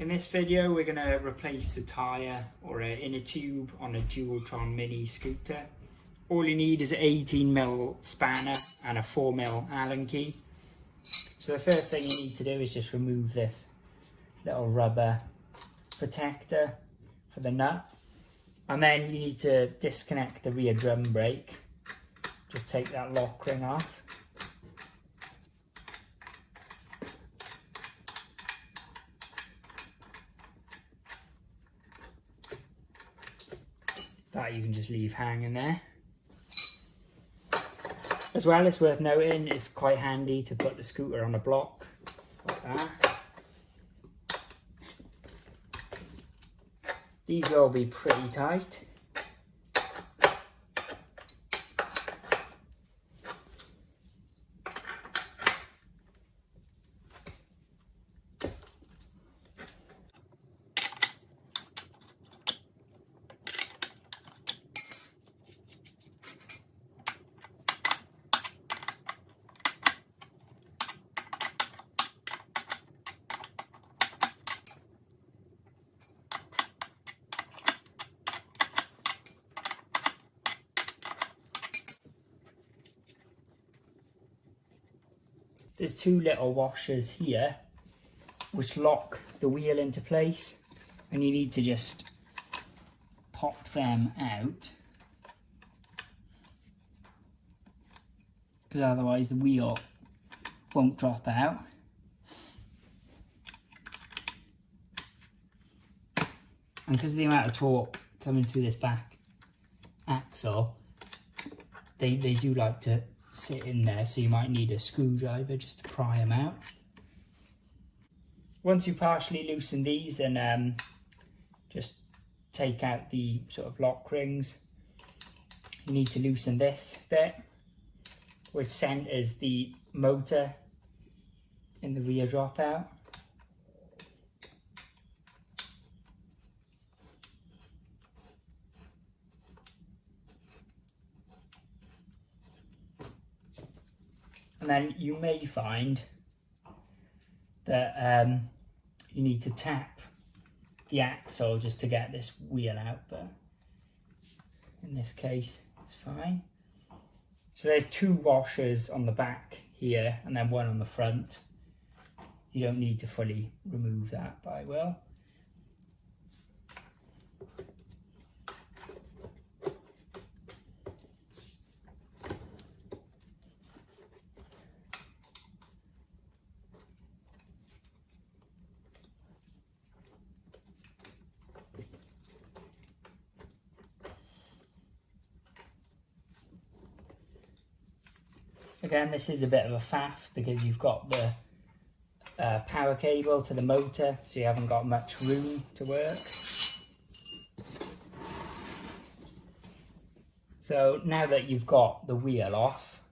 In this video we're going to replace a tyre or an inner tube on a Dualtron Mini scooter. All you need is an 18mm spanner and a 4mm Allen key. So the first thing you need to do is just remove this little rubber protector for the nut. And then you need to disconnect the rear drum brake. Just take that lock ring off. That you can just leave hanging there. As well, it's worth noting, it's quite handy to put the scooter on a block like that. These will be pretty tight. There's two little washers here which lock the wheel into place, and you need to just pop them out because otherwise the wheel won't drop out. And because of the amount of torque coming through this back axle, they do like to sit in there, so you might need a screwdriver just to pry them out. Once you partially loosen these and just take out the sort of lock rings, you need to loosen this bit which centers the motor in the rear dropout. And then you may find that you need to tap the axle just to get this wheel out, but in this case it's fine. So there's two washers on the back here and then one on the front. You don't need to fully remove that, but I will. Again, this is a bit of a faff because you've got the power cable to the motor, so you haven't got much room to work. So now that you've got the wheel off,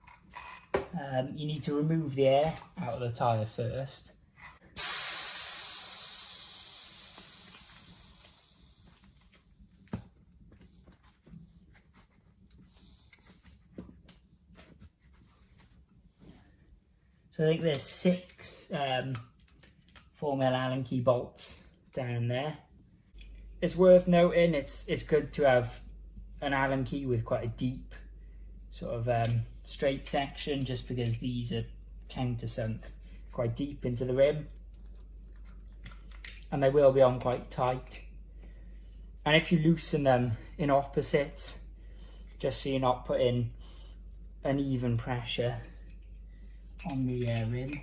you need to remove the air out of the tyre first. So I think there's 6 4mm Allen key bolts down there. It's worth noting it's good to have an Allen key with quite a deep sort of straight section, just because these are countersunk quite deep into the rim and they will be on quite tight. And if you loosen them in opposites, just so you're not putting uneven pressure on the rim.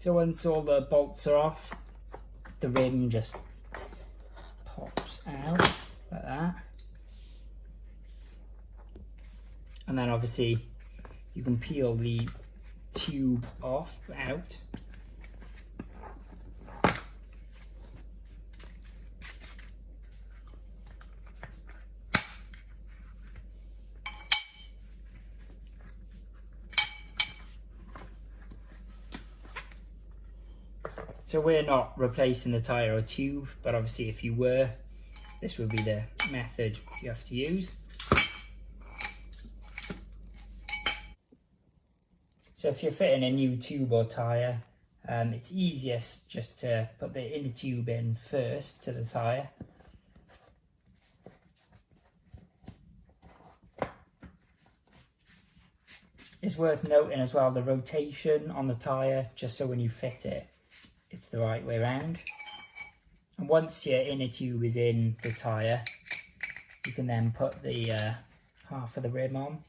So once all the bolts are off, the rim just pops out like that. And then obviously you can peel the tube off out. So we're not replacing the tyre or tube, but obviously if you were, this would be the method you have to use. So if you're fitting a new tube or tyre, it's easiest just to put the inner tube in first to the tyre. It's worth noting as well the rotation on the tyre, just so when you fit it, it's the right way around. And once your inner tube is in the tyre, you can then put the half of the rim on.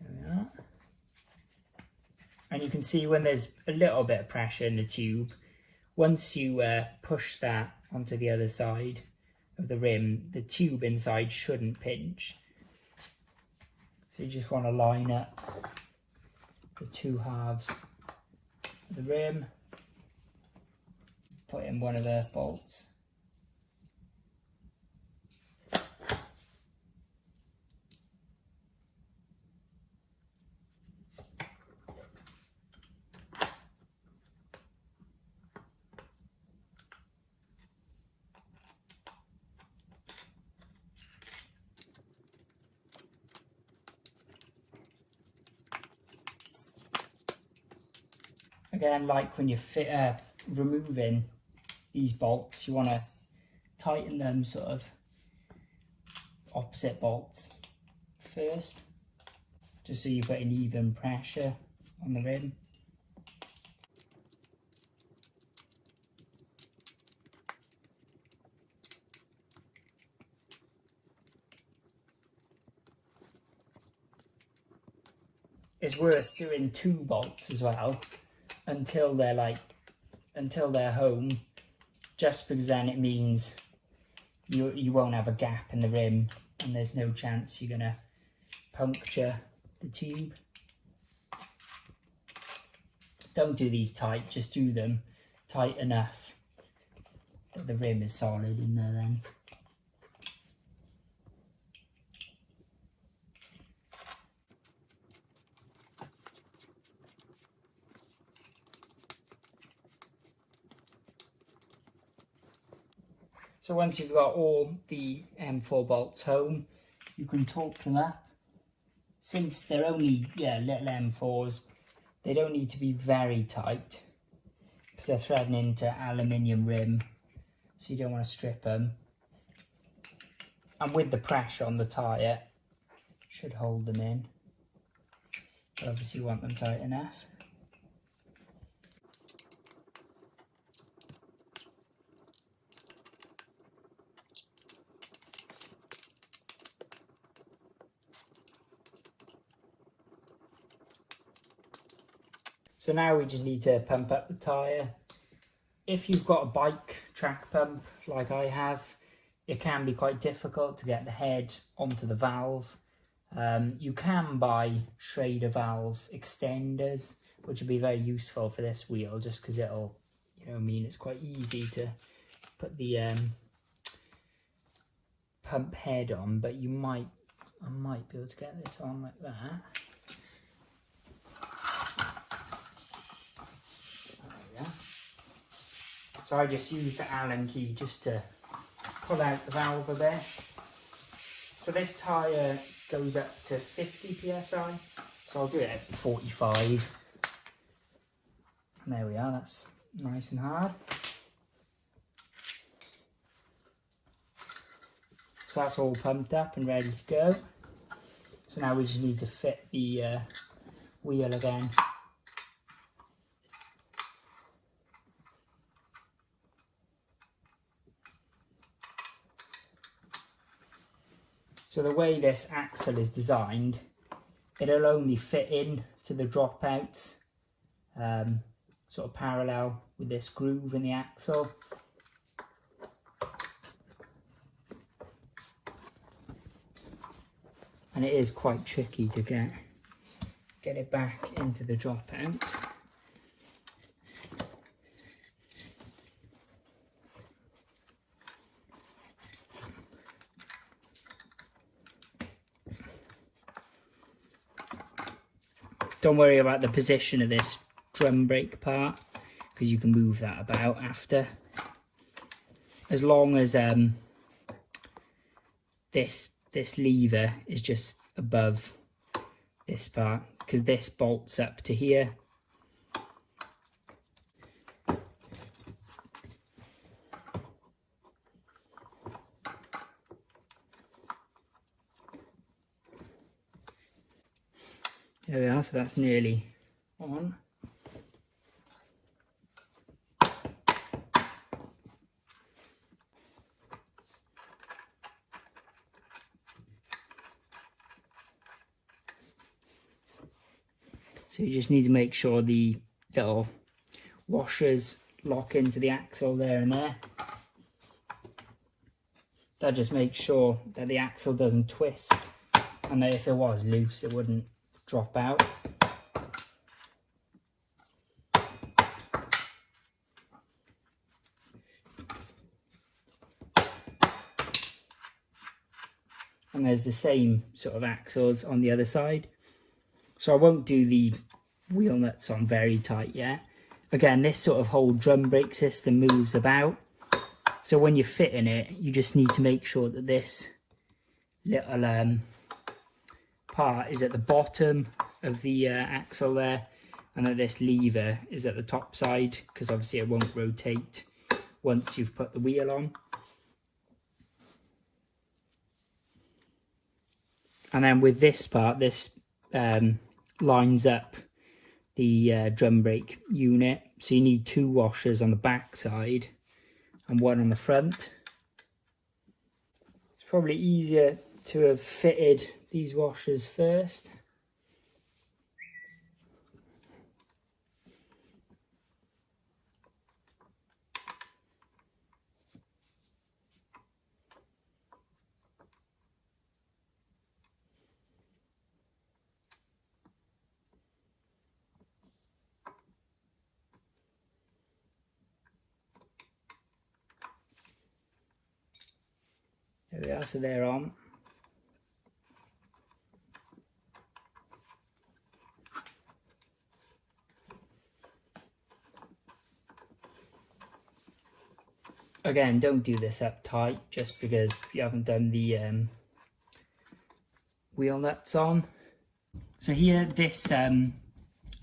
There we are. And you can see when there's a little bit of pressure in the tube, once you push that onto the other side of the rim, the tube inside shouldn't pinch. So you just want to line up the two halves of the rim, put in one of the bolts. Again, like when you're removing these bolts, you want to tighten them sort of opposite bolts first, just so you've got an even pressure on the rim. It's worth doing 2 bolts as well until they're home, just because then it means you won't have a gap in the rim and there's no chance you're gonna puncture the tube. Don't do these tight, just do them tight enough that the rim is solid in there then. So once you've got all the M4 bolts home, you can torque them up. Since they're only little M4s, they don't need to be very tight because they're threading into aluminium rim, so you don't want to strip them. And with the pressure on the tyre, should hold them in. But obviously you want them tight enough. So now we just need to pump up the tyre. If you've got a bike track pump like I have, it can be quite difficult to get the head onto the valve. You can buy Schrader valve extenders, which would be very useful for this wheel, just because it'll, mean it's quite easy to put the pump head on, but I might be able to get this on like that. So I just use the Allen key just to pull out the valve a bit. So this tyre goes up to 50 psi, so I'll do it at 45. And there we are, that's nice and hard. So that's all pumped up and ready to go. So now we just need to fit the wheel again. So the way this axle is designed, it'll only fit in to the dropouts, sort of parallel with this groove in the axle. And it is quite tricky to get it back into the dropouts. Don't worry about the position of this drum brake part, because you can move that about after. As long as this lever is just above this part, because this bolts up to here. There we are, so that's nearly on. So you just need to make sure the little washers lock into the axle there and there. That just makes sure that the axle doesn't twist, and that if it was loose it wouldn't drop out. And there's the same sort of axles on the other side. So I won't do the wheel nuts on very tight yet. Again, this sort of whole drum brake system moves about. So when you're fitting it, you just need to make sure that this little part is at the bottom of the axle there, and that this lever is at the top side, because obviously it won't rotate once you've put the wheel on. And then with this part, this lines up the drum brake unit, so you need 2 washers on the back side and 1 on the front. It's probably easier to have fitted these washers first. There we are, so they're on. Again, don't do this up tight just because you haven't done the wheel nuts on. So here, this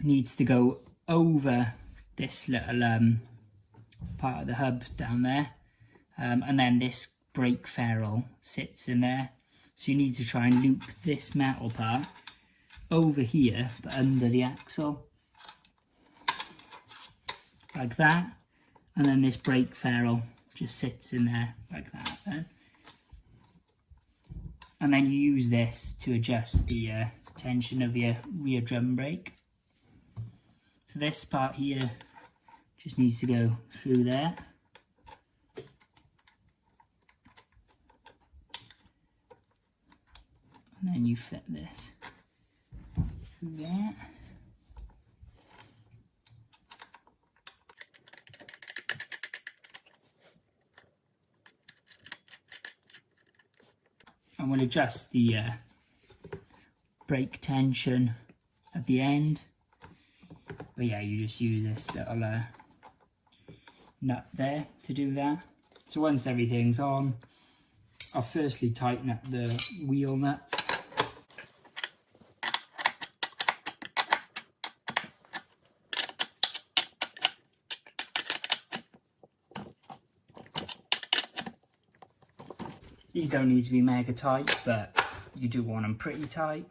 needs to go over this little part of the hub down there, and then this brake ferrule sits in there. So you need to try and loop this metal part over here, but under the axle, like that, and then this brake ferrule just sits in there like that then. And then you use this to adjust the tension of your rear drum brake. So this part here just needs to go through there. And then you fit this through there. And we'll adjust the brake tension at the end. But yeah, you just use this little nut there to do that. So once everything's on, I'll firstly tighten up the wheel nuts. These don't need to be mega tight, but you do want them pretty tight.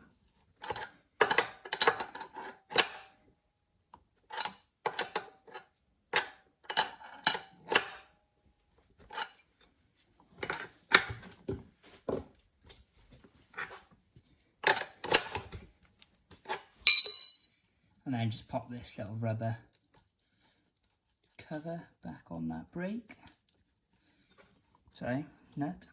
And then just pop this little rubber cover back on that brake. Sorry, nut.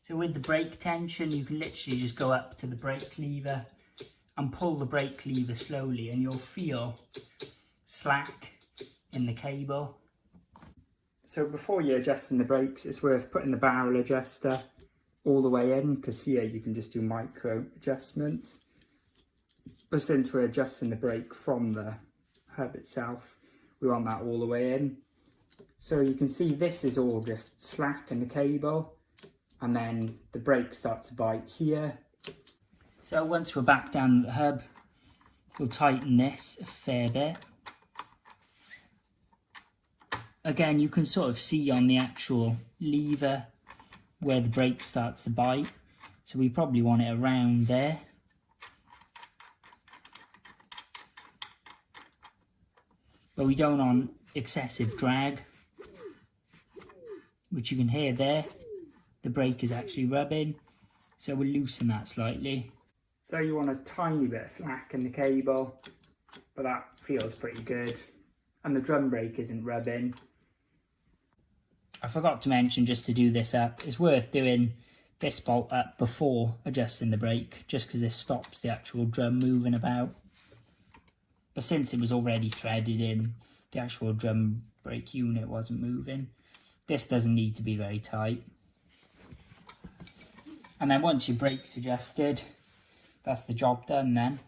So with the brake tension, you can literally just go up to the brake lever and pull the brake lever slowly, and you'll feel slack in the cable. So before you're adjusting the brakes, it's worth putting the barrel adjuster all the way in, because here you can just do micro adjustments. But since we're adjusting the brake from the hub itself, we want that all the way in. So you can see this is all just slack in the cable, and then the brake starts to bite here. So once we're back down the hub, we'll tighten this a fair bit. Again, you can sort of see on the actual lever where the brake starts to bite. So we probably want it around there. But we don't want excessive drag, which you can hear there. The brake is actually rubbing, so we'll loosen that slightly. So you want a tiny bit of slack in the cable, but that feels pretty good. And the drum brake isn't rubbing. I forgot to mention, just to do this up, it's worth doing this bolt up before adjusting the brake, just because this stops the actual drum moving about. But since it was already threaded in, the actual drum brake unit wasn't moving. This doesn't need to be very tight. And then once your brake's adjusted, that's the job done then.